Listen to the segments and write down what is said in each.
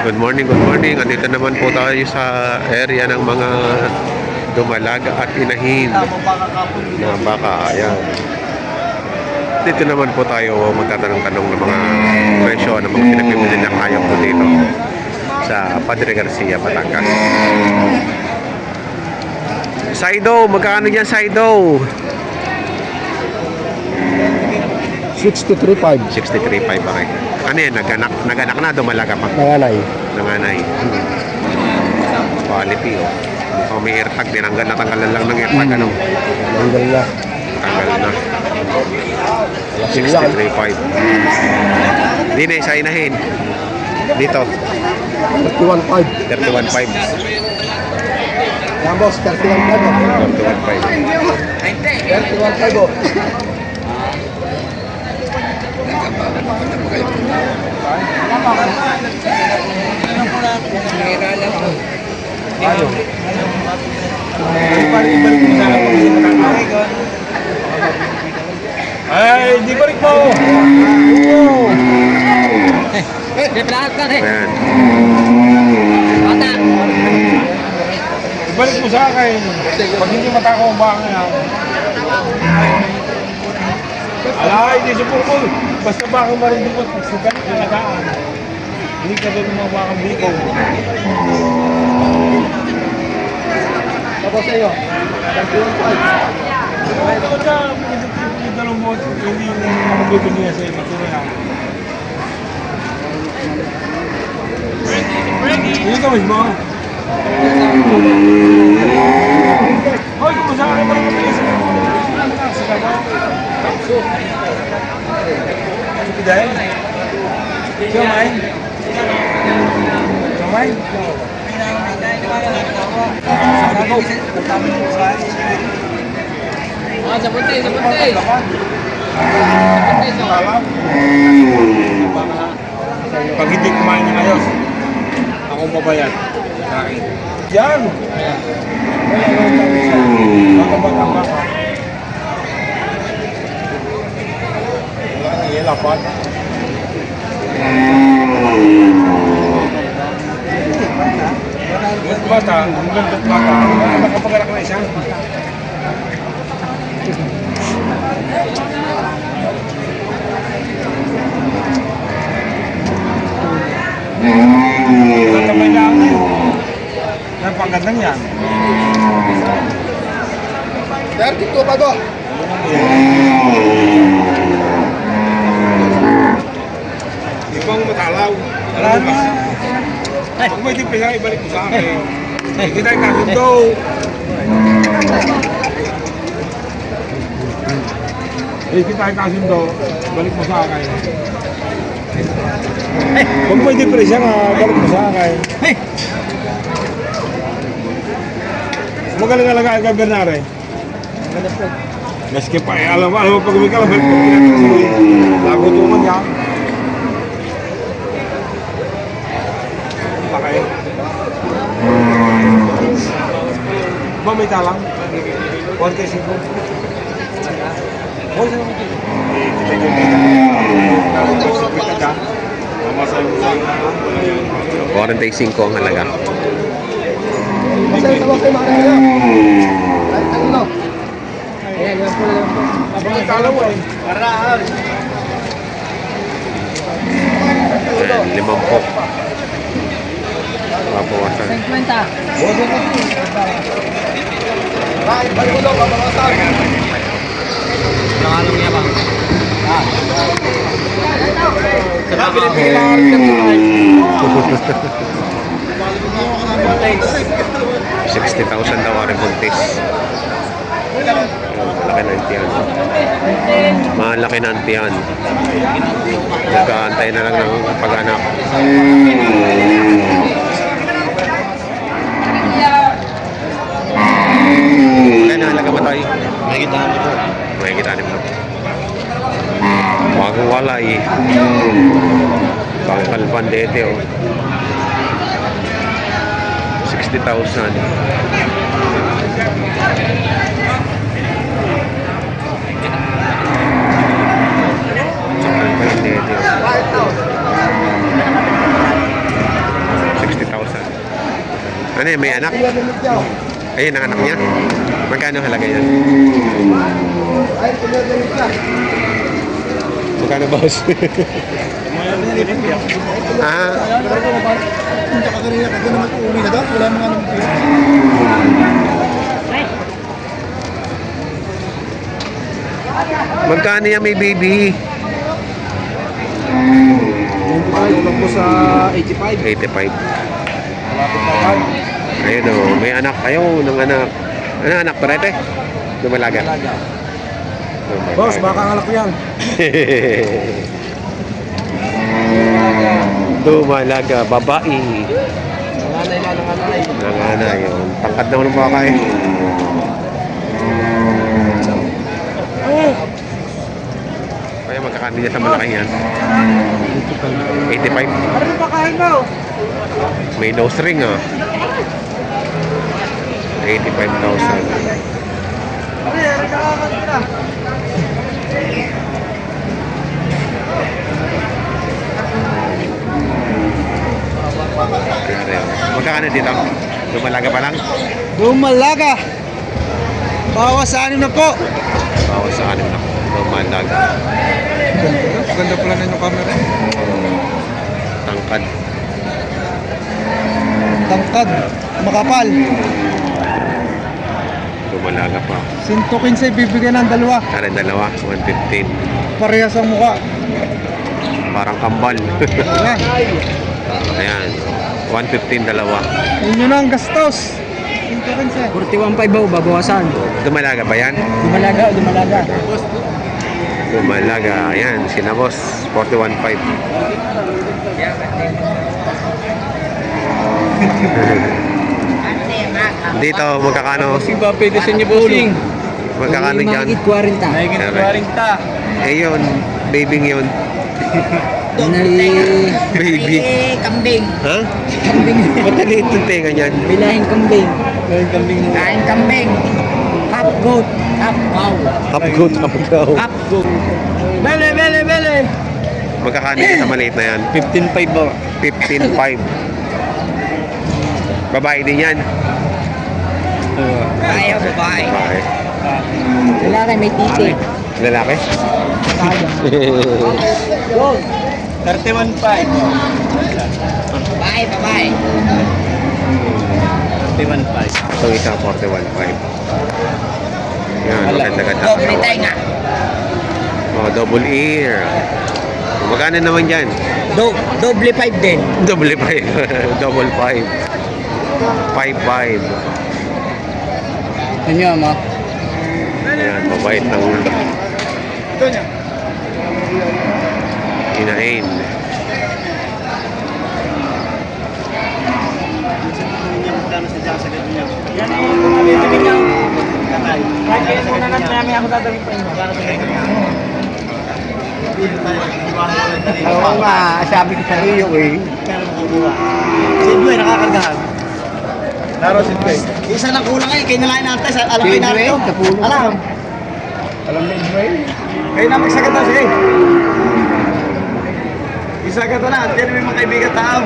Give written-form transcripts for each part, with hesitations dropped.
Good morning, good morning. Andito naman po tayo sa area ng mga dumalaga at inahin na baka. Ayan. Dito naman po tayo magtatanong-tanong ng mga presyo ng mga pinagpipili ng hayop po dito sa Padre Garcia, Batangas. Saido, magkano yan Saido? 63.5. 63.5 ba kayo? Ano yan? Naganak na, dumalaga pa? Nanganay. Nanganay. Quality, oh. Mukhang may airtag. Natanggalan lang ng airtag, ano? Tanggal na. Tanggal na. 63.5. Hindi na isa inahin. Dito. 31.5. 31.5. Yan boss, 31.5. 31.5. 31.5. Ano? Ay, di balik mo! Ayan. Ibalik mo sa akin. Pag hindi matakaw ang baka nga. Ala, hindi supukol. Basta baka marunong mo, sikat na nagaan. Hindi ka doon mga bakang biko. Tapos sa'yo. Ito ka na, yung dalawang mo, hindi yung magbibili niya sa'yo. Maturo yan. Hindi ka mas mo. Hoy, kumusta ka naman ang mabilis mo? Sa kagaw. Sige dahil. Siyamay. Siyamay. Sa puti. Pag hindi kumain ng ayos, ako babayad. Sa akin. Yan! Baka. Wala nang ilapan. Yung bata, ang gandang bata, nakapagarak na isa. Nakamay na ako. Napagandang yan. 32 pa do. Ibang matalaw. Wala na. Kung may tipisa, ibalik mo sa akin. Kita yung kasundo. Kita yung kasundo, balik mo sa akin. Kung may depresya nga, balik mo sa akin. Magaling alaga ka, Bernare. Maski pa, alam mo pag umikala, balik mo pinagkasuloy. Lagutungan ka. Pakay. Ba may talang? 45. Oh, saan mo ito? 45 ang halaga. Ayan, 50. Papawasan. 50. Nangalong niya ba? 60,000 daw ang buntis. Malaki na ang tiyan. Malaki na ang tiyan. Nag-aantay na lang ng pag-anak. Kaya nahalaga ba tayo? May kita mo. Bagong walay. Bangkal pandete, oh. 60,000. Bangkal pandete, oh. Ano yan, may anak? Ayun, ang anak niya. Magkano halaga yan? Magkano, boss? Ah, magkano yan may baby? Tulong po sa 85. 85. Malapit na yan. Ayun o, may anak. Ayaw ng anak. Ano anak, parete? Dumalaga. Boss, baka ang alak yan. Dumalaga, babae. Nanganay lang, nanganay. Nanganay yun. Tangkad na ng baka eh. Kaya magkakandi niya sa malaki yan. 85. Ano yung pakain mo? May nose ring ah. 85,000. Ano yan? Nagkakakas na. Magkakano dito? Dumalaga pa lang? Dumalaga. Bawas sa 6 na po. Bawas sa anim na. Dumalaga. Ganda pala na yung camera. Tangkad. Tangkad. Makapal. Dumalaga pa. 115 bibigyan ng dalawa. Tara dalawa, 115. Parehas ang mukha. Parang kambal. Ayan. Ayan. 115 dalawa. Yun na ang gastos. 115. 41.5 ba babawasan? Dumalaga ba yan? Dumalaga, dumalaga. Dumalaga. Ayan, sinabos. 41.5. Dito, magkakano? Bossing ba pwede sa inyo, bossing? Magkakano dyan? Mahigit 40. Mahigit 40. Eh yun, babying yun. Yun ay Baby. kambing. Ha? Kambing. Ba't naliit yung tenga niyan? Bilahing kambing. Kambing mo. Kain kambing. Half goat. Half cow. Half goat, half cow. Half goat. Bele, bele, bele. Magkakano yun sa maliit na yan? 15.5 ba? 15.5. Babae din yan. Ayaw, babae. Babae. Lalaki may titi. Lalaki? Goat. 31.5. Babae, babae. 31.5. Itong isa, 41.5. Yan, maganda-ganda. Doble tenga. Oh, double ear. Magkano naman dyan? Doble 5 din. Double 5. Double 5. 5.5. Ano yun, mo? Ayan, mabait ng Ito niya. inain. Oo nga, sabi ko sa iyo eh. Sidway, nakakargahan. Laro Sidway. Isa lang kulang eh, kayo nalain natin. Alam kayo natin ito. Alam. Alam na Sidway. Kayo na magsagat na, sige. Isagat na, hindi namin mga kaibigan tao.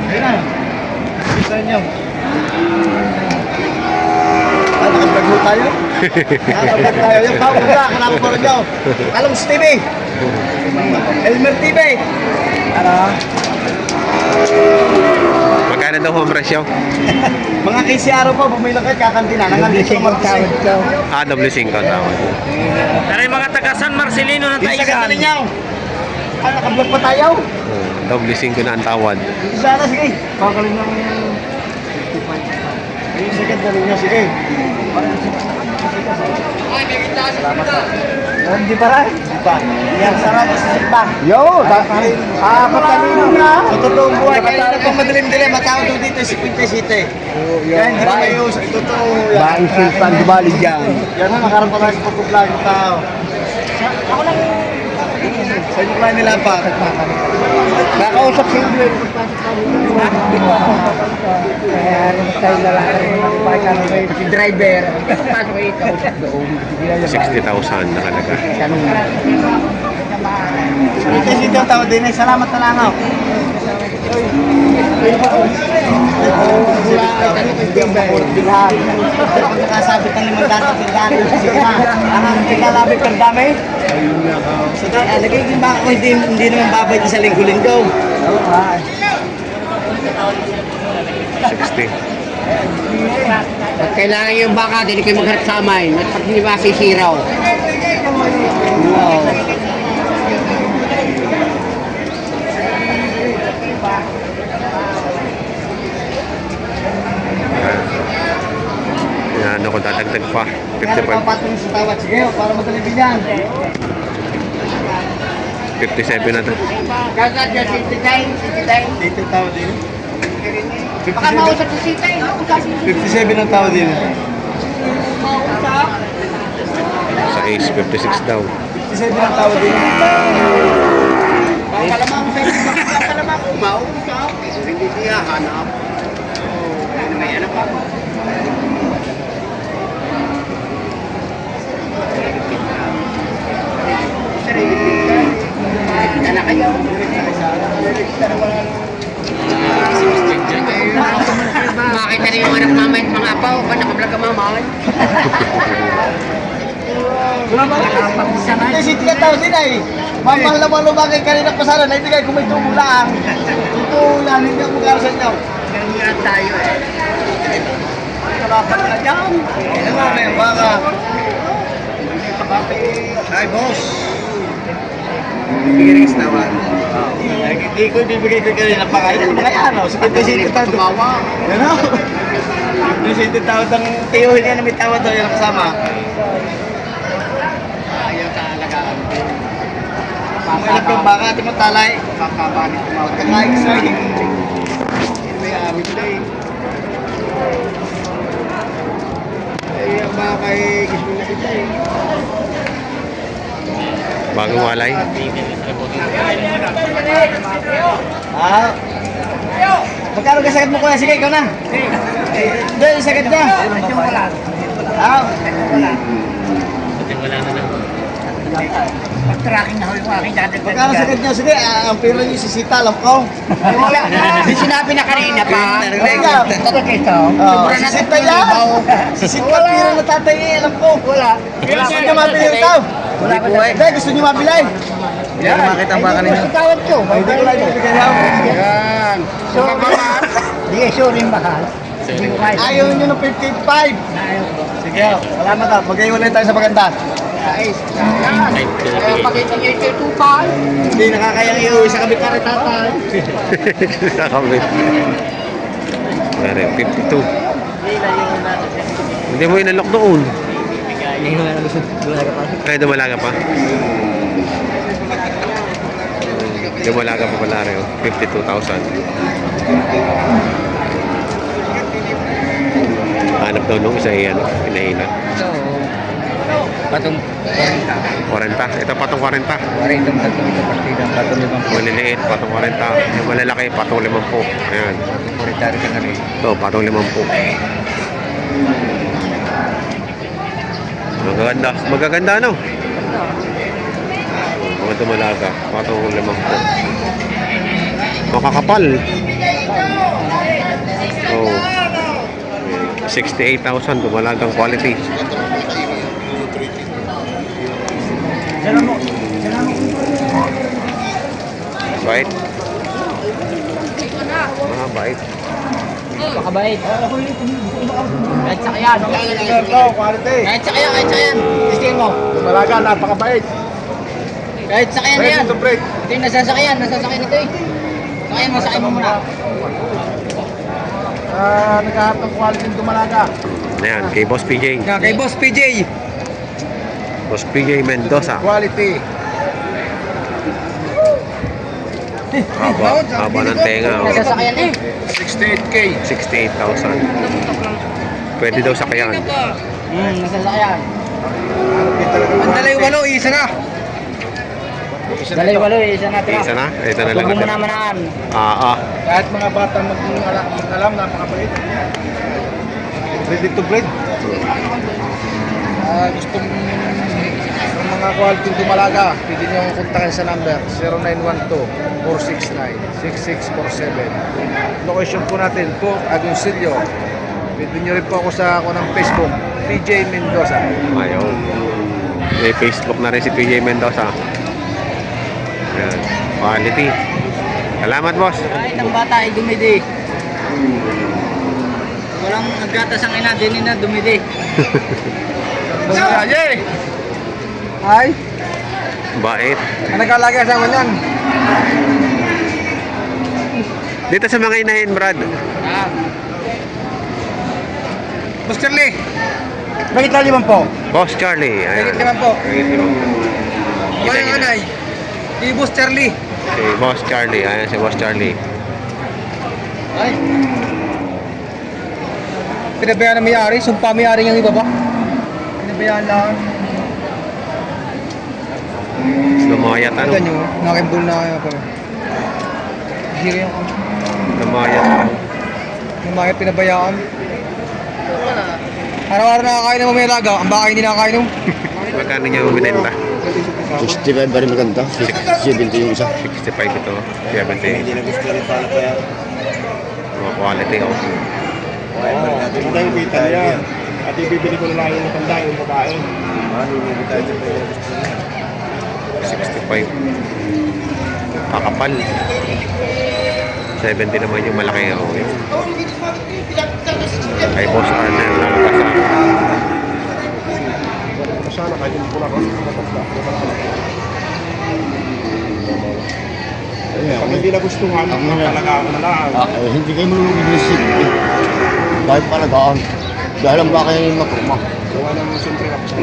Ayun na. Isa niyo. Nakablog mo tayo? Nakablog tayo. Yung tawag na, kanapa pa rin nyo. Alongs TV. Elmer TV. Ano? Magkano daw home ratio? Mga KC araw po, bumila kayo, kakantina. Nangandito yung mag-tawad ko. Ah, double 5 ang tawad. Tara yung mga taga San Marcelino na Isa ka na ninyo. Ah, nakablog pa tayo? Double 5 na ang tawad. Isa na, sige. Pakalim lang yung... Yung second na ninyo, sige. Hindi pa rin? Hindi pa. Yan, sarap sa simba. Yo! Matalino na. Sa totoong buhay, kaya na pang madilim-dilim, matawag doon dito si Quinte City. Kaya hindi na kayo sa totoo. Baing Sultan Dubali dyan. Yan na, nakaroon pa tayo sa pagkublog ng tao. Ako lang. Sa inyo lang nila pa. Nakausap si Indwell. Si driver, pasok ito doon. 60,000 nakalaga. Kasi ito ang tawad din ay salamat na lang ako. Bilhan. Ako nakasabit ng 500 bilhan. Sige na. Ang tigalabi per dami. Sige, lagay din ba ako hindi naman babay sa linggo-linggo. 60. Pag kailangan yung baka, hindi kayo magharap sa amay. At pag hindi ba sisiraw. Wow. Yan, ano ko dadagdag pa. Kaya 55. papatong sa tawad. Sige, para madali bilhan. 57 na to. Kaya dyan, sititay. Dito ang tawad din. Baka mausap sa sitay. 57 ang tawad din. Sa Ace, 56 daw. 57 ang tawad din. Kalamang sa iyo, kalamang mausap. Hindi siya hanap. May anak pa. Dala kayo. Makita rin yung anak mamay at mga apaw. Ba nakablog ka mamay? Hindi, si Tika tao din ay. Mamahal na malo bagay kanina pasara na ibigay kung may tubo lang. Ito lang, hindi ako magkano sa inyo. Ganyan tayo eh. Kalapat na dyan. Ano nga may baka. Ay, boss. Bigiris naman. Hindi ko ibibigay ko kanina pa kayo. Ano kaya ano? Sige, si Tika Tumawa. Ano? Yung si Tika tawad ang tiyuhin niya na may tawad daw yung kasama. Ayaw sa alagaan. Mailap yung baka, di mo talay. Papapalit tumawag ka. Kakain sa akin. May amin na eh. Eh, ang baka eh, gusto na kita eh. Bagong walay. Ah. Magkano ka sakit mo kuya? Sige, ikaw na. Hindi, yung sakit niya. Ah. Pag-tracking na ho yung aking dadagdag. Magkano sakit niya? Sige, ang piro niyo si Sita, alam ko. Wala. Yung sinabi na kanina pa. Ito ito. Oh, si Sita yan. Si Sita, piro na tatay eh, alam ko. Wala. Gusto niyo mabili ito? Wala ko Hindi, gusto niyo mabili. Yan. Makita ang baka ninyo. Tawad ko. Hindi ko lang ibigay lang. Yan. So, mahal. Di, sorry mahal. Ayaw niyo ng 55. Sige, salamat ah. Mag-iwalay tayo sa maganda. Pakita niyo yung tutupal. Hindi nakakayang iuwi sa kabit na rin tatay. Kakabit. Pare, 52. Hindi mo inalok doon. Kaya dumalaga pa. Dumalaga pa pala rin. 52,000. Hanap daw nung isa yan. Pinahina. Patong 40. Ito patong 40. 40 patong ito partida. Patong 50. Maliliit, patong 40. Yung malalaki, patong 50. Ayan. Kuritari ka na rin. Ito, patong 50. Magaganda. Magaganda, no? Mga dumalaga. Patong 50. Makakapal. Oh. 68,000 dumalagang quality. Bait. Bait. Makabait. Kahit sakayan. Ito, quality. Kahit sakayan, kahit sakayan. Gusto mo. Dumalaga, napakabait. Kahit sakayan na yan. Ready to break. Ito yung nasasakayan ito eh. Sakayan mo muna. Naghahanap ng quality ng dumalaga. Ayan, kay Boss PJ. Kay Boss PJ. Boss PJ Mendoza. Quality. Haba ng tenga. Oh. Nasasakayan eh. 68K. 68,000. Pwede daw sakayan. Nasasakayan. Ang dalay walo, isa na. Dalay walo eh, isa na Isa na? Ito na lang. Huwag mo na manaan. Kahit mga bata mag-alam, napakabait. Ready to breed. Gustong mga quality dumalaga, pwede nyo kontakin sa number 0912-469-6647. Location po natin po, Agoncillo. Pwede nyo rin po ako sa ako ng Facebook, PJ Mendoza. Ayun. May Facebook na rin si PJ Mendoza. Ayan. Quality. Salamat, boss. Kahit ang bata ay dumidi. Walang naggatas ang ina, din na dumidi. Ay, Bait. nagkalaga sa kanyan. Dito sa mga inahin, Brad. Boss Charlie, bakit taliman po? Boss Charlie. Ayan. Bakit naman po? Kita niyo na. Si Boss Charlie. Si Boss Charlie. Ayan si Boss Charlie. Ay. Pinabayaan na may-ari, sumpa may-ari ng iba ba? Pinabayaan lang. Lumayat ano? Ito nyo, nakimbol na kayo pa. Hiri ako. Lumayat ano? Lumayat pinabayaan. Araw-araw nakakain ng may laga, ang baka hindi nakakain nung. Magkano niya binenta? 65 ba rin maganda? 70 yung isa. 65 ito. 70. Hindi na gusto rin pala pa yan. Mga quality oh. Maganda yung kita niya. At ibibili ko na lang yung matanda yung babae. Ano yung kita niya pa yung gusto niya? 65. Kakapal. 70 naman yung malaki oh. Kay Boss Arnel. Lalabas na. Sana kahit hindi ko lang ako matanda. Pag hindi na gustuhan, talaga ako na lang. Hindi kayo malulog-isip. Kahit palagaan. Dahil ang baka yung maturma. Gawa naman siyempre ako sa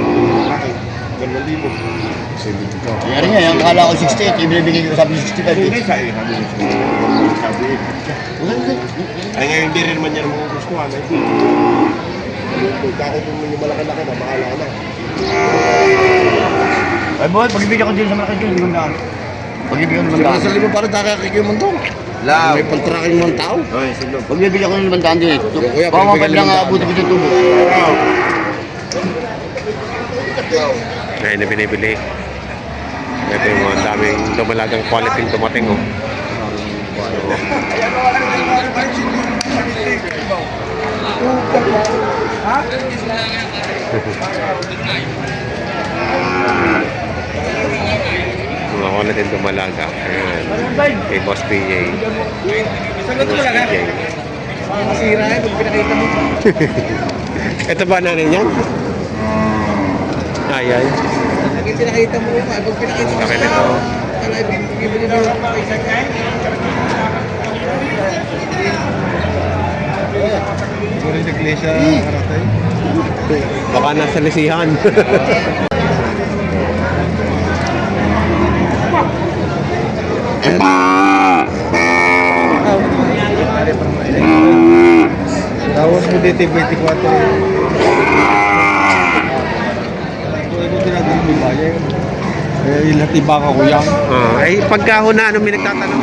laki. 2,000. Kaya nga, yung akala ko 68, ibinibigay ko sabi 65. Hindi sa iyo. Sabi. Ay ngayon, hindi rin naman yan mga gustuhan. Kako kung yung malaki-laki na, bahala ka na. Ay boy, pag-ibigyan ko din sa malaki din, 500. Pag-ibigyan ko ng 500. Sa lima para nakakikip mo ito. May pantraking mga tao. Pag-ibigyan ko ng 500 din. Pamapad lang abuti ko ng tubo. Ngayon na binibili. Ito yung mga daming dumalagang quality dumating oh. Mga quality dumalaga. Ayan. Kay Boss PJ. Sagot mo lang ha? PJ. Masira eh, pag pinakita mo. Ito ba nanay niyan? Ay, ay. Pag pinakita mo, pag pinakita mo Bakit ito? bibili mo yung paisa niya. Puro sa iglesia karatay. Baka nasa lisihan. Tapos mo dito 24. Ito tinatawag mo ba yan? Eh, ilatiba ka kuya. Ay, pagkahon na, ano may nagtatanong?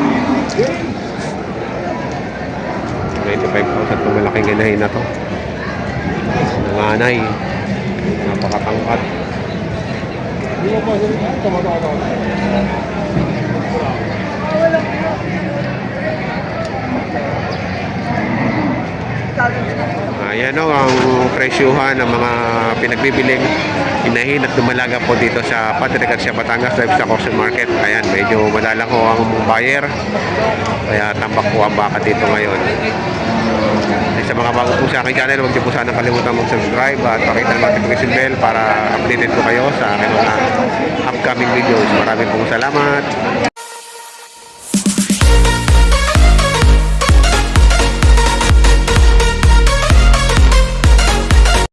95,000 itong malaking ganahin na to. Nanganay. Napakatangkat. Ayan o ang presyuhan ng mga pinagbibiling inahin at dumalaga po dito sa Padre Garcia, Batangas live sa Corson Market. Ayan, medyo madalang ho ang buyer. Kaya tambak po ang baka dito ngayon. Ay, sa mga bago po sa aking channel, huwag niyo po sana kalimutan mag-subscribe at pakita ang notification bell para updated po kayo sa aking mga upcoming videos. Maraming pong salamat.